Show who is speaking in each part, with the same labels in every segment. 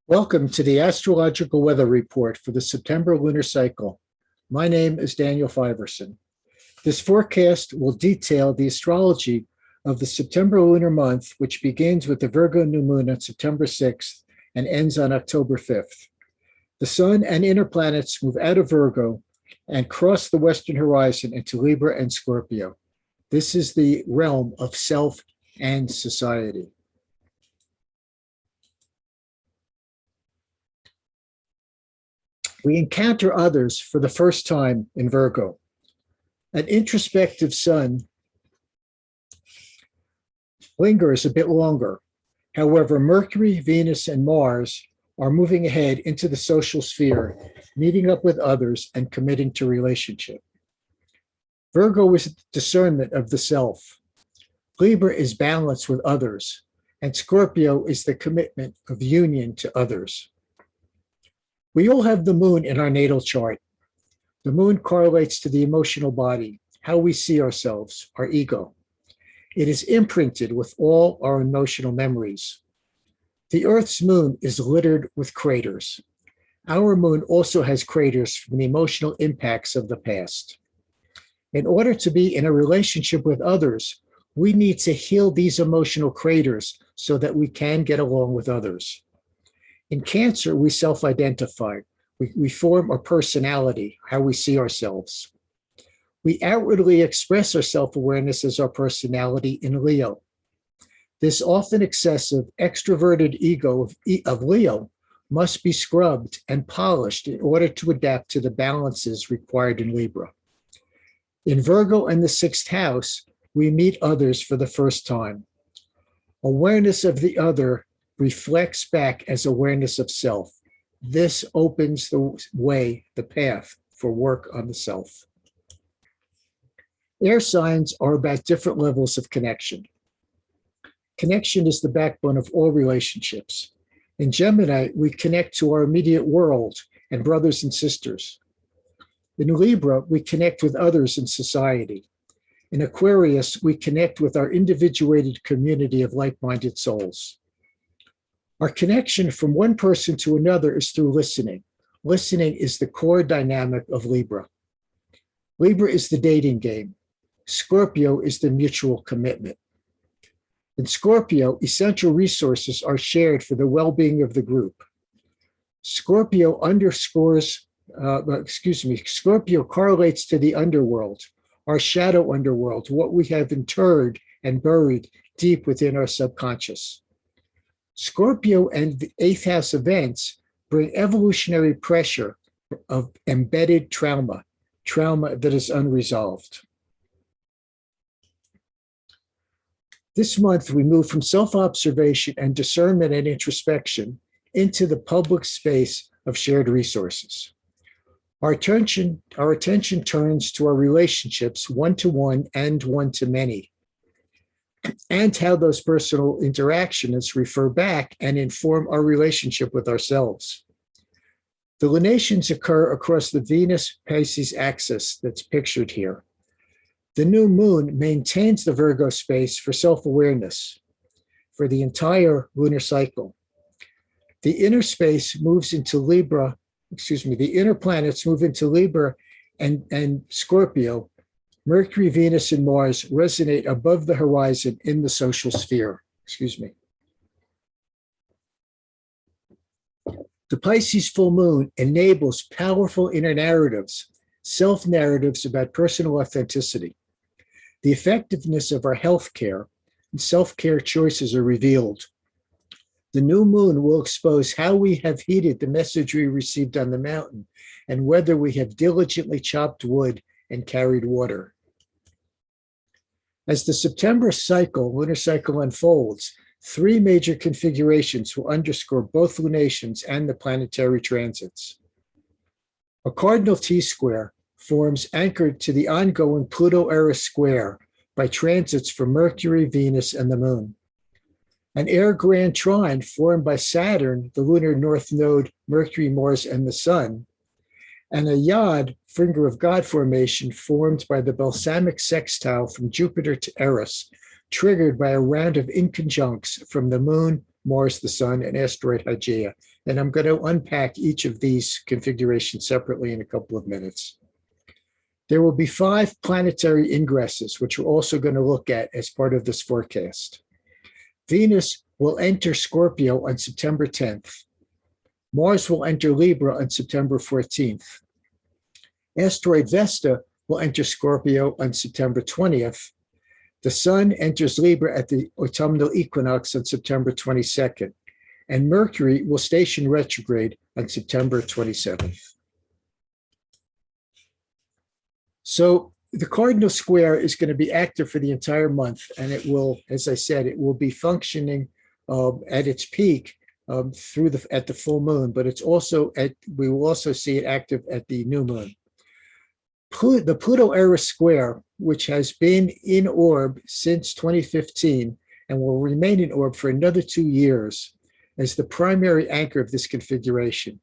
Speaker 1: Welcome to the Astrological Weather Report for the September Lunar Cycle. My name is Daniel Fiverson. This forecast will detail the astrology of the September lunar month, which begins with the Virgo New Moon on September 6th and ends on October 5th. The Sun and inner planets move out of Virgo and cross the western horizon into Libra and Scorpio. This is the realm of self and society. We encounter others for the first time in Virgo. An introspective Sun lingers a bit longer. However, Mercury, Venus, and Mars are moving ahead into the social sphere, meeting up with others and committing to relationship. Virgo is discernment of the self. Libra is balance with others, and Scorpio is the commitment of union to others. We all have the moon in our natal chart. The moon correlates to the emotional body, how we see ourselves, our ego. It is imprinted with all our emotional memories. The Earth's moon is littered with craters. Our moon also has craters from the emotional impacts of the past. In order to be in a relationship with others, we need to heal these emotional craters so that we can get along with others. In Cancer, we self-identify. We form our personality, how we see ourselves. We outwardly express our self-awareness as our personality in Leo. This often excessive, extroverted ego of Leo must be scrubbed and polished in order to adapt to the balances required in Libra. In Virgo and the sixth house, we meet others for the first time. Awareness of the other reflects back as awareness of self. This opens the way, the path for work on the self. Air signs are about different levels of connection. Connection is the backbone of all relationships. In Gemini, we connect to our immediate world and brothers and sisters. In Libra, we connect with others in society. In Aquarius, we connect with our individuated community of like-minded souls. Our connection from one person to another is through listening. Listening is the core dynamic of Libra. Libra is the dating game. Scorpio is the mutual commitment. In Scorpio, essential resources are shared for the well-being of the group. Scorpio correlates to the underworld, our shadow underworld, what we have interred and buried deep within our subconscious. Scorpio and the eighth house events bring evolutionary pressure of embedded trauma that is unresolved. This month, we move from self-observation and discernment and introspection into the public space of shared resources. Our attention turns to our relationships, one-to-one and one-to-many, and how those personal interactions refer back and inform our relationship with ourselves. The lunations occur across the Venus-Pisces axis that's pictured here. The new moon maintains the Virgo space for self-awareness for the entire lunar cycle. The inner space moves into Libra, the inner planets move into Libra and Scorpio. Mercury, Venus, and Mars resonate above the horizon in the social sphere. The Pisces full moon enables powerful inner narratives, self-narratives about personal authenticity. The effectiveness of our health care and self-care choices are revealed. The new moon will expose how we have heeded the message we received on the mountain and whether we have diligently chopped wood and carried water. As the September lunar cycle unfolds, three major configurations will underscore both lunations and the planetary transits. A cardinal T-square forms anchored to the ongoing Pluto-Eris square by transits from Mercury, Venus, and the Moon. An air grand trine formed by Saturn, the lunar north node, Mercury, Mars, and the Sun, and a Yod, finger of God formation formed by the balsamic sextile from Jupiter to Eris, triggered by a round of inconjuncts from the Moon, Mars, the Sun, and asteroid Hygeia, And I'm going to unpack each of these configurations separately in a couple of minutes. There will be 5 planetary ingresses, which we're also going to look at as part of this forecast. Venus will enter Scorpio on September 10th. Mars will enter Libra on September 14th. Asteroid Vesta will enter Scorpio on September 20th. The Sun enters Libra at the autumnal equinox on September 22nd. And Mercury will station retrograde on September 27th. So the Cardinal Square is going to be active for the entire month, and it will, as I said, it will be functioning at its peak at the full moon, but we will also see it active at the new moon. The Pluto-Eris square, which has been in orb since 2015 and will remain in orb for another 2 years, as the primary anchor of this configuration.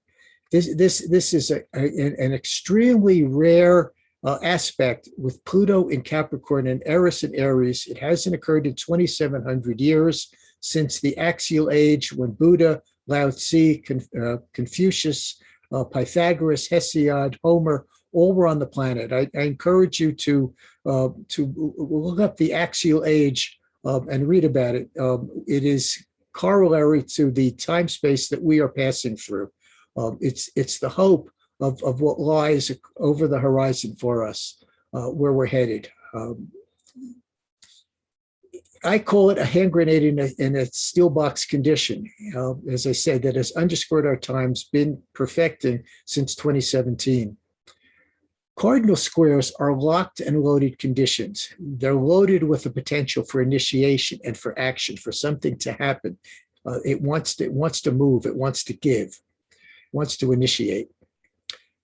Speaker 1: This is an extremely rare aspect with Pluto in Capricorn and Eris in Aries. It hasn't occurred in 2,700 years since the axial age, when Buddha, Lao Tzu, Confucius, Pythagoras, Hesiod, Homer, all were on the planet. I encourage you to look up the axial age and read about it. It is corollary to the time space that we are passing through. It's the hope of what lies over the horizon for us, where we're headed. I call it a hand grenade in a steel box condition, as I said, that has underscored our times, been perfecting since 2017. Cardinal squares are locked and loaded conditions. They're loaded with the potential for initiation and for action, for something to happen. It wants to move, it wants to give, it wants to initiate.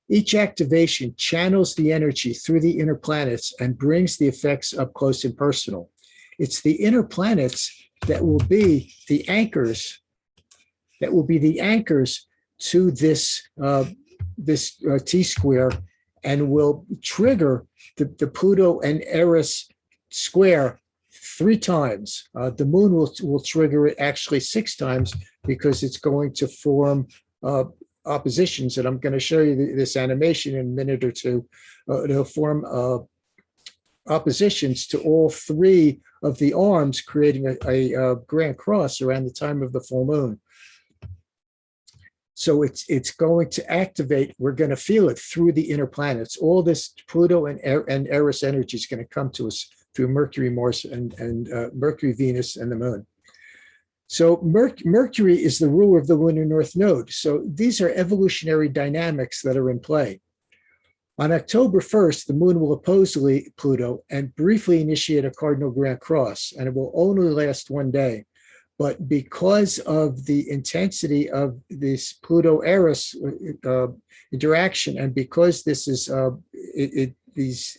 Speaker 1: Each activation channels the energy through the inner planets and brings the effects up close and personal. It's the inner planets that will be the anchors, to this T-square, and will trigger the Pluto and Eris square 3 times. The moon will trigger it actually 6 times, because it's going to form oppositions. And I'm going to show you this animation in a minute or two. It'll form oppositions to all 3 of the arms, creating a grand cross around the time of the full moon. So it's going to activate. We're going to feel it through the inner planets. All this Pluto and Eris energy is going to come to us through Mercury, Mars, and Mercury, Venus, and the moon. So Mercury is the ruler of the lunar north node. So these are evolutionary dynamics that are in play. On October 1st, the moon will oppose Pluto and briefly initiate a cardinal grand cross, and it will only last 1 day. But because of the intensity of this Pluto-Eris interaction, and because this is these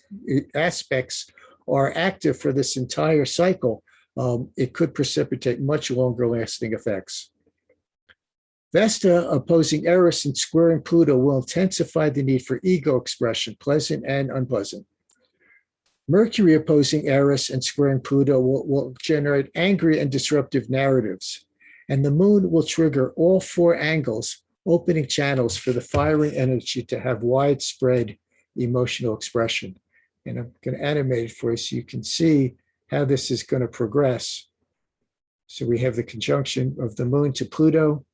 Speaker 1: aspects are active for this entire cycle, it could precipitate much longer-lasting effects. Vesta opposing Eris and squaring Pluto will intensify the need for ego expression, pleasant and unpleasant. Mercury opposing Eris and squaring Pluto will generate angry and disruptive narratives. And the moon will trigger all 4 angles, opening channels for the firing energy to have widespread emotional expression. And I'm going to animate it for you so you can see how this is going to progress. So we have the conjunction of the moon to Pluto.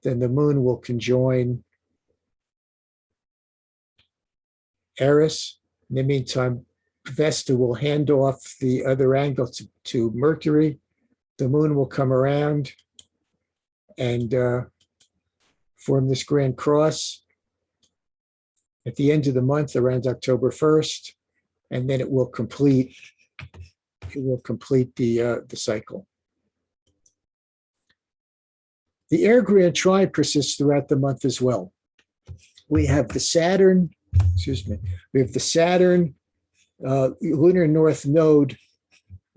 Speaker 1: Then the moon will conjoin Eris. In the meantime, Vesta will hand off the other angle to Mercury. The moon will come around and form this grand cross at the end of the month, around October 1st, and then it will complete the cycle. The air grand trine persists throughout the month as well. We have the Saturn lunar north node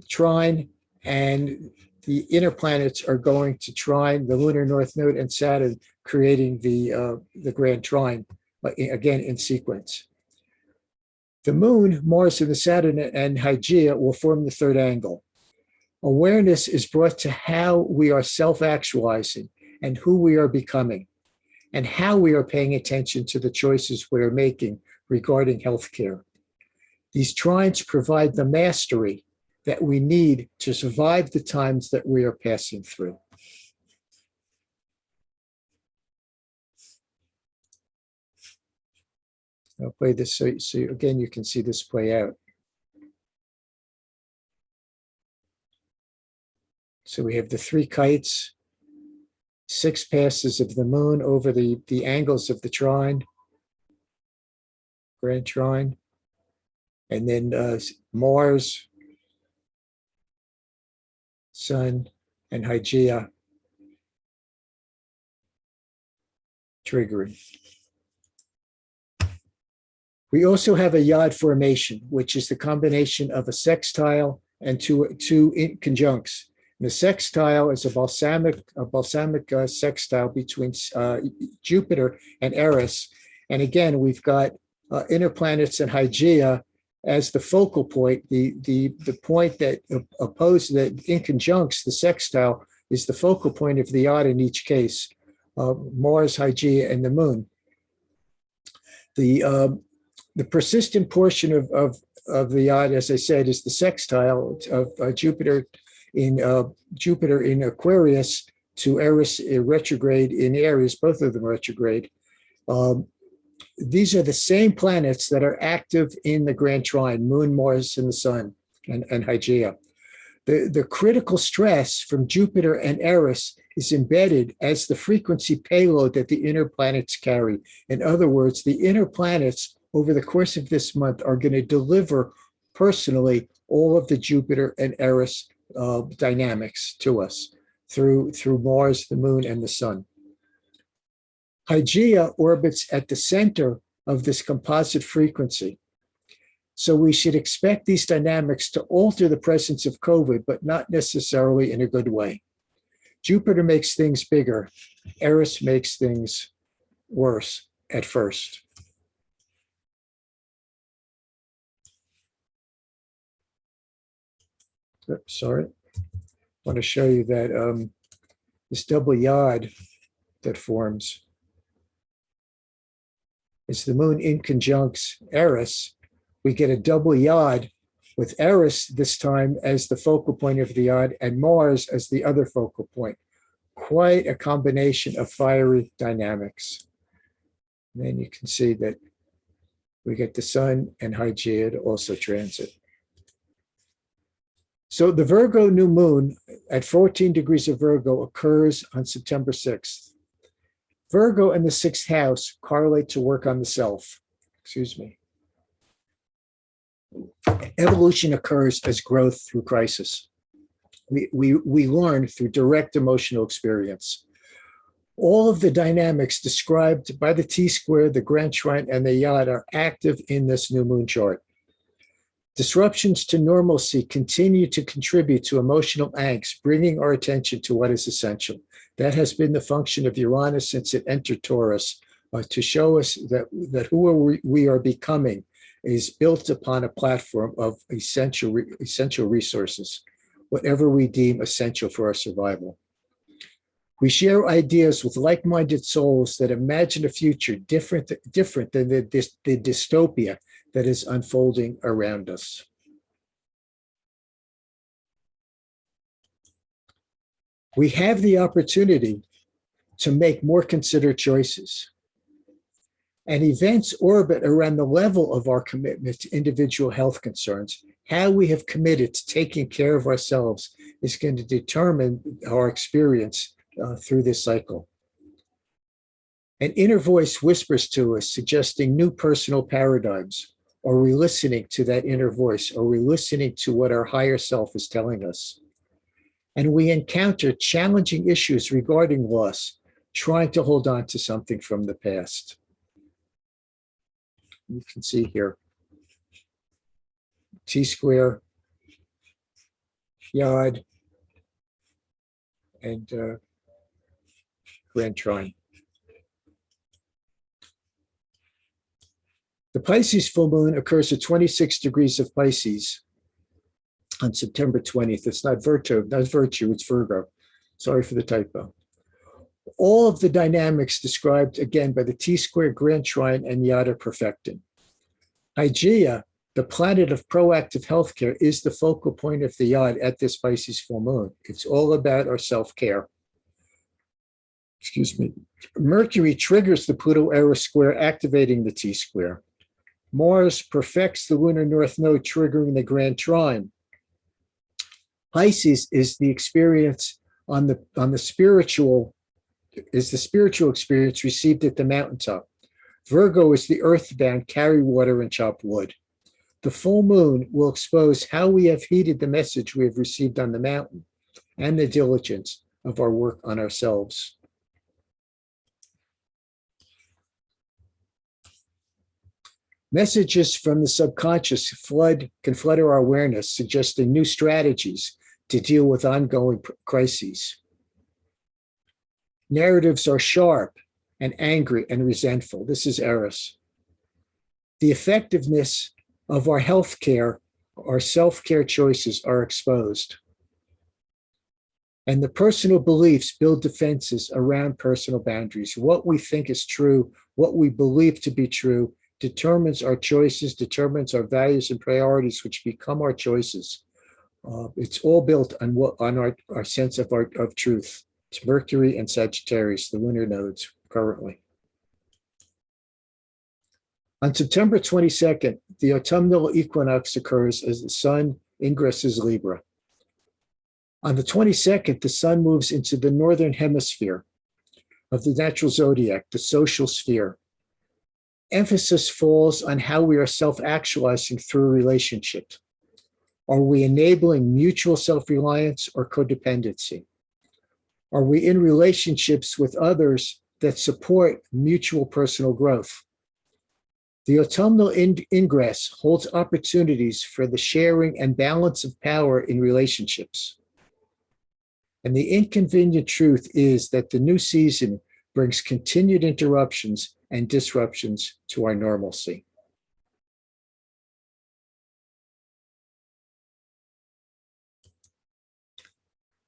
Speaker 1: trine, and the inner planets are going to trine the lunar north node and Saturn, creating the grand trine, again in sequence. The moon, Mars, and the Saturn and Hygeia will form the 3rd angle. Awareness is brought to how we are self-actualizing and who we are becoming. and how we are paying attention to the choices we are making regarding healthcare. These trines provide the mastery that we need to survive the times that we are passing through. I'll play this so again you can see this play out. So we have the three kites, 6 passes of the moon over the angles of the trine, grand trine, and then Mars, Sun, and Hygeia triggering. We also have a yod formation, which is the combination of a sextile and two conjuncts. And the sextile is a balsamic sextile between Jupiter and Eris. And again, we've got inner planets and Hygeia as the focal point. The point that that in conjuncts the sextile is the focal point of the yod in each case. Mars, Hygeia, and the moon. The persistent portion of the yod, as I said, is the sextile of Jupiter in Aquarius to Eris retrograde in Aries, both of them retrograde. These are the same planets that are active in the grand trine, Moon, Mars, and the Sun, and Hygeia. The critical stress from Jupiter and Eris is embedded as the frequency payload that the inner planets carry. In other words, the inner planets over the course of this month are going to deliver personally all of the Jupiter and Eris dynamics to us through Mars, the moon, and the sun. Hygeia orbits at the center of this composite frequency. So we should expect these dynamics to alter the presence of COVID, but not necessarily in a good way. Jupiter makes things bigger. Eris makes things worse at first. Oops, sorry. I want to show you that this double yod that forms is the moon in conjuncts Eris. We get a double yod with Eris this time as the focal point of the yod and Mars as the other focal point. Quite a combination of fiery dynamics. And then you can see that we get the Sun and Hygeia to also transit. So the Virgo New Moon at 14 degrees of Virgo occurs on September 6th. Virgo in the 6th house correlate to work on the self. Excuse me. Evolution occurs as growth through crisis. We learn through direct emotional experience. All of the dynamics described by the T-square, the grand trine, and the yod are active in this new moon chart. Disruptions to normalcy continue to contribute to emotional angst, bringing our attention to what is essential. That has been the function of Uranus since it entered Taurus, to show us that who we are becoming is built upon a platform of essential resources, whatever we deem essential for our survival. We share ideas with like-minded souls that imagine a future different than the dystopia that is unfolding around us. We have the opportunity to make more considered choices. And events orbit around the level of our commitment to individual health concerns. How we have committed to taking care of ourselves is going to determine our experience through this cycle. An inner voice whispers to us, suggesting new personal paradigms. Are we listening to that inner voice? Are we listening to what our higher self is telling us? And we encounter challenging issues regarding loss, trying to hold on to something from the past. You can see here, T-square, yod, and grand trine. The Pisces full moon occurs at 26 degrees of Pisces on September 20th. It's not virtue, it's Virgo. Sorry for the typo. All of the dynamics described again by the T-square, Grand Trine, and Yada perfecting. Hygeia, the planet of proactive healthcare, is the focal point of the Yod at this Pisces full moon. It's all about our self-care. Excuse me. Mercury triggers the Pluto-Eris square, activating the T-square. Mars perfects the lunar north node, triggering the Grand Trine. Pisces is the experience on the spiritual experience received at the mountaintop. Virgo is the earthbound, carry water and chop wood. The full moon will expose how we have heeded the message we have received on the mountain and the diligence of our work on ourselves. Messages from the subconscious can flood our awareness, suggesting new strategies to deal with ongoing crises. Narratives are sharp and angry and resentful. This is Eris. The effectiveness of our healthcare, our self-care choices are exposed. And the personal beliefs build defenses around personal boundaries. What we think is true, what we believe to be true, determines our choices, determines our values and priorities, which become our choices. It's all built on our sense of truth. It's Mercury and Sagittarius, the lunar nodes currently. On September 22nd, the autumnal equinox occurs as the sun ingresses Libra. On the 22nd, the sun moves into the northern hemisphere of the natural zodiac, the social sphere. Emphasis falls on how we are self-actualizing through relationships. Are we enabling mutual self-reliance or codependency? Are we in relationships with others that support mutual personal growth? The autumnal ingress holds opportunities for the sharing and balance of power in relationships. And the inconvenient truth is that the new season brings continued interruptions and disruptions to our normalcy.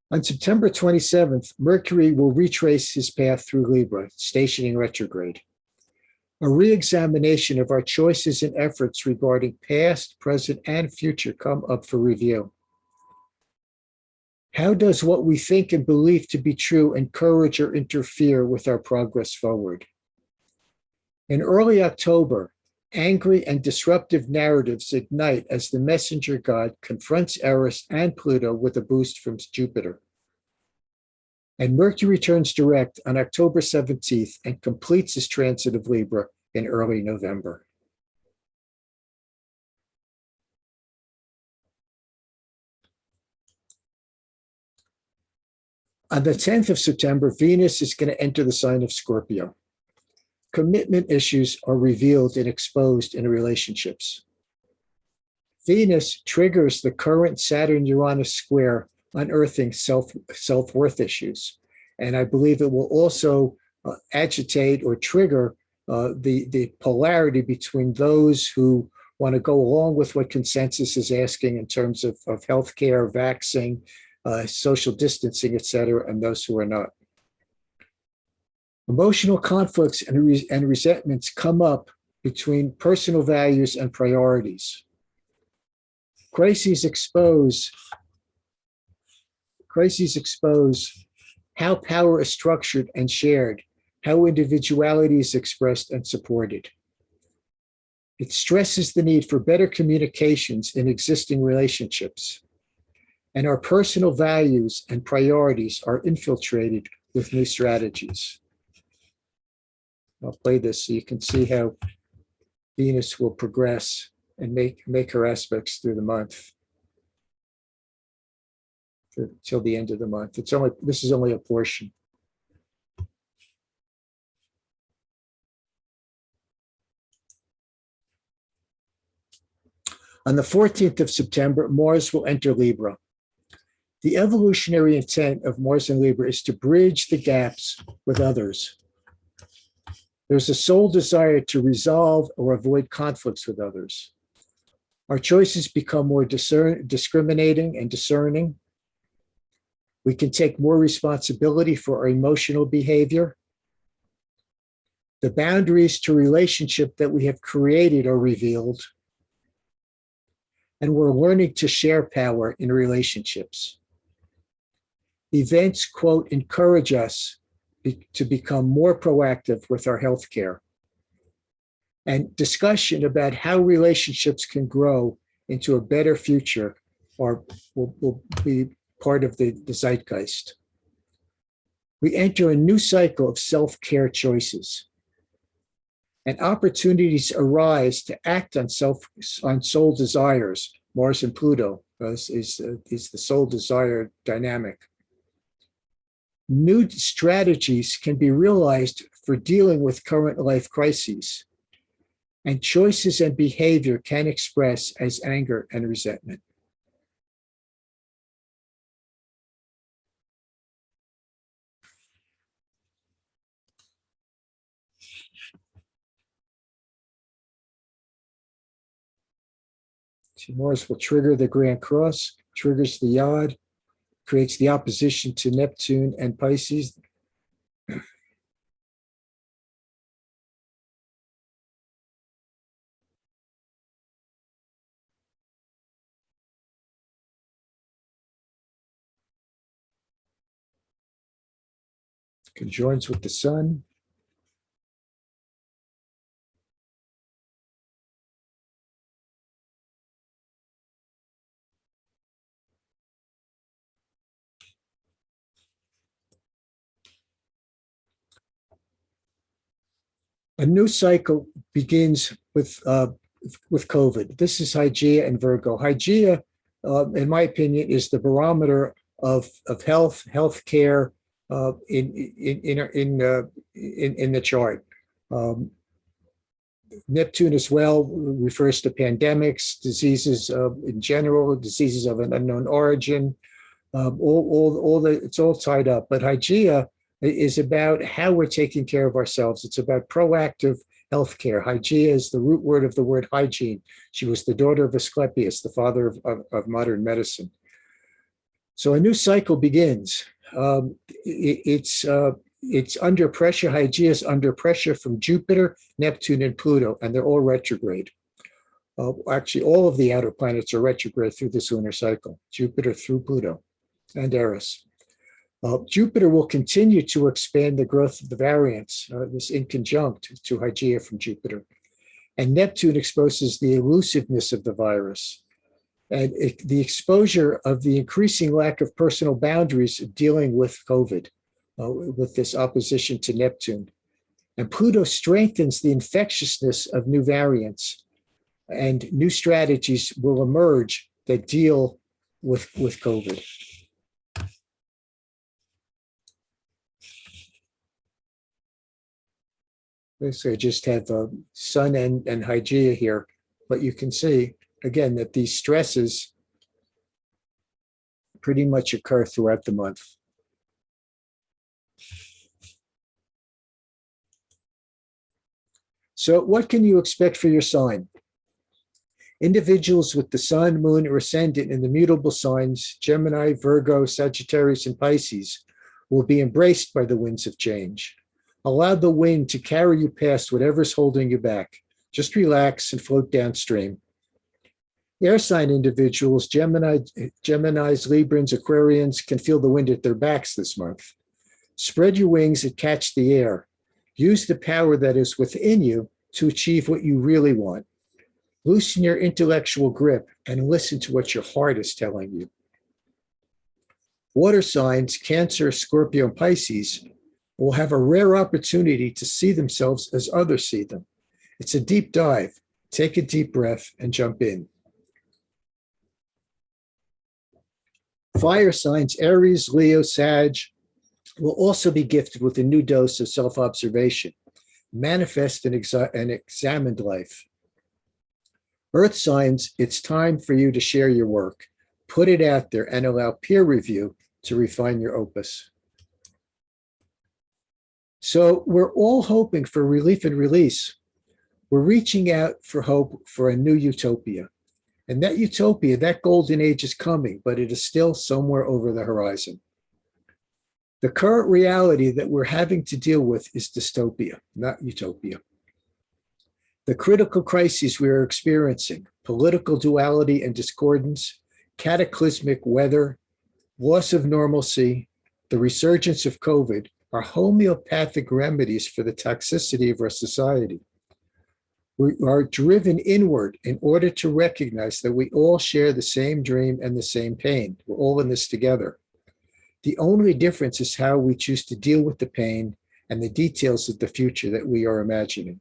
Speaker 1: On September 27th, Mercury will retrace his path through Libra, stationing retrograde. A re-examination of our choices and efforts regarding past, present, and future come up for review. How does what we think and believe to be true encourage or interfere with our progress forward? In early October, angry and disruptive narratives ignite as the messenger god confronts Eris and Pluto with a boost from Jupiter. And Mercury turns direct on October 17th and completes his transit of Libra in early November. On the 10th of September, Venus is going to enter the sign of Scorpio. Commitment issues are revealed and exposed in relationships. Venus triggers the current Saturn-Uranus square, unearthing self-worth issues. And I believe it will also agitate or trigger the polarity between those who want to go along with what consensus is asking in terms of healthcare, vaccine, social distancing, et cetera, and those who are not. Emotional conflicts and resentments come up between personal values and priorities. Crises expose how power is structured and shared, how individuality is expressed and supported. It stresses the need for better communications in existing relationships. And our personal values and priorities are infiltrated with new strategies. I'll play this so you can see how Venus will progress and make her aspects through the month, till the end of the month. This is only a portion. On the 14th of September, Mars will enter Libra. The evolutionary intent of Mars and Libra is to bridge the gaps with others. There's a soul desire to resolve or avoid conflicts with others. Our choices become more discriminating and discerning. We can take more responsibility for our emotional behavior. The boundaries to relationship that we have created are revealed. And we're learning to share power in relationships. Events, quote, encourage us to become more proactive with our healthcare. And discussion about how relationships can grow into a better future will be part of the zeitgeist. We enter a new cycle of self-care choices. And opportunities arise to act on soul desires. Mars and Pluto is the soul desire dynamic. New strategies can be realized for dealing with current life crises. And choices and behavior can express as anger and resentment. So Mars will trigger the Grand Cross, triggers the Yod, creates the opposition to Neptune and Pisces. Conjoins with the Sun. A new cycle begins with COVID. This is Hygeia and Virgo. Hygeia, in my opinion, is the barometer of healthcare in the chart. Neptune as well refers to pandemics, diseases in general, diseases of an unknown origin. It's all tied up. But Hygeia is about how we're taking care of ourselves. It's about proactive healthcare. Hygeia is the root word of the word hygiene. She was the daughter of Asclepius, the father of modern medicine. So a new cycle begins. It's under pressure. Hygeia is under pressure from Jupiter, Neptune, and Pluto, and they're all retrograde. Actually, all of the outer planets are retrograde through this lunar cycle, Jupiter through Pluto and Eris. Jupiter will continue to expand the growth of the variants, this inconjunct to Hygeia from Jupiter. And Neptune exposes the elusiveness of the virus and the exposure of the increasing lack of personal boundaries dealing with COVID, with this opposition to Neptune. And Pluto strengthens the infectiousness of new variants, and new strategies will emerge that deal with COVID. So I just have Sun and Hygeia here, but you can see, again, that these stresses pretty much occur throughout the month. So what can you expect for your sign? Individuals with the Sun, Moon, or Ascendant in the mutable signs, Gemini, Virgo, Sagittarius, and Pisces, will be embraced by the winds of change. Allow the wind to carry you past whatever's holding you back. Just relax and float downstream. Air sign individuals, Geminis, Librans, Aquarians, can feel the wind at their backs this month. Spread your wings and catch the air. Use the power that is within you to achieve what you really want. Loosen your intellectual grip and listen to what your heart is telling you. Water signs, Cancer, Scorpio, and Pisces, will have a rare opportunity to see themselves as others see them. It's a deep dive. Take a deep breath and jump in. Fire signs, Aries, Leo, Sag, will also be gifted with a new dose of self-observation. Manifest an examined life. Earth signs, it's time for you to share your work. Put it out there and allow peer review to refine your opus. So we're all hoping for relief and release. We're reaching out for hope for a new utopia. And that utopia, that golden age is coming, but it is still somewhere over the horizon. The current reality that we're having to deal with is dystopia, not utopia. The critical crises we are experiencing, political duality and discordance, cataclysmic weather, loss of normalcy, the resurgence of COVID, are homeopathic remedies for the toxicity of our society. We are driven inward in order to recognize that we all share the same dream and the same pain. We're all in this together. The only difference is how we choose to deal with the pain and the details of the future that we are imagining.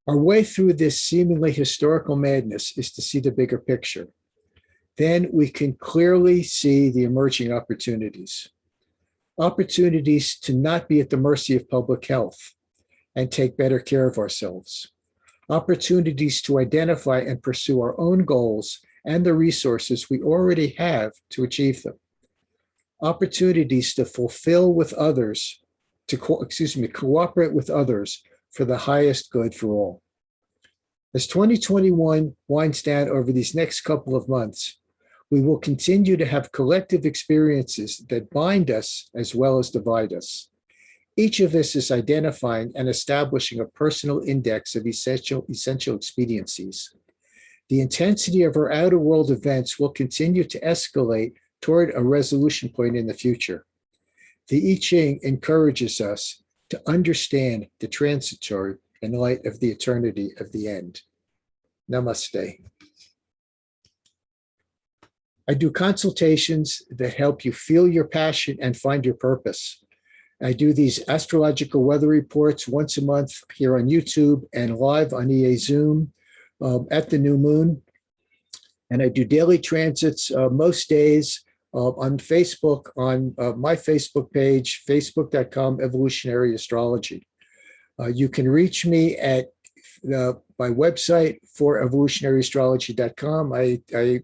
Speaker 1: Our way through this seemingly historical madness is to see the bigger picture. Then we can clearly see the emerging opportunities. Opportunities to not be at the mercy of public health and take better care of ourselves. Opportunities to identify and pursue our own goals and the resources we already have to achieve them. Opportunities to fulfill with others, cooperate with others for the highest good for all. As 2021 winds down over these next couple of months, we will continue to have collective experiences that bind us as well as divide us. Each of us is identifying and establishing a personal index of essential expediencies. The intensity of our outer world events will continue to escalate toward a resolution point in the future. The I Ching encourages us to understand the transitory in light of the eternity of the end. Namaste. I do consultations that help you feel your passion and find your purpose. I do these astrological weather reports once a month here on YouTube and live on EA Zoom at the new moon. And I do daily transits most days on Facebook, on my Facebook page, facebook.com, Evolutionary Astrology. You can reach me at my website, for evolutionaryastrology.com. I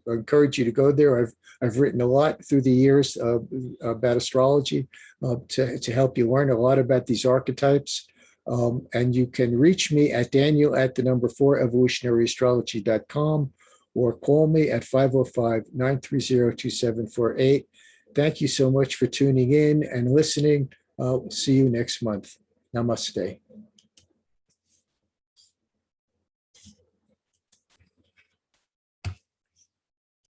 Speaker 1: encourage you to go there. I've written a lot through the years about astrology to help you learn a lot about these archetypes. And you can reach me at Daniel@4evolutionaryastrology.com or call me at 505-930-2748. Thank you so much for tuning in and listening. See you next month. Namaste.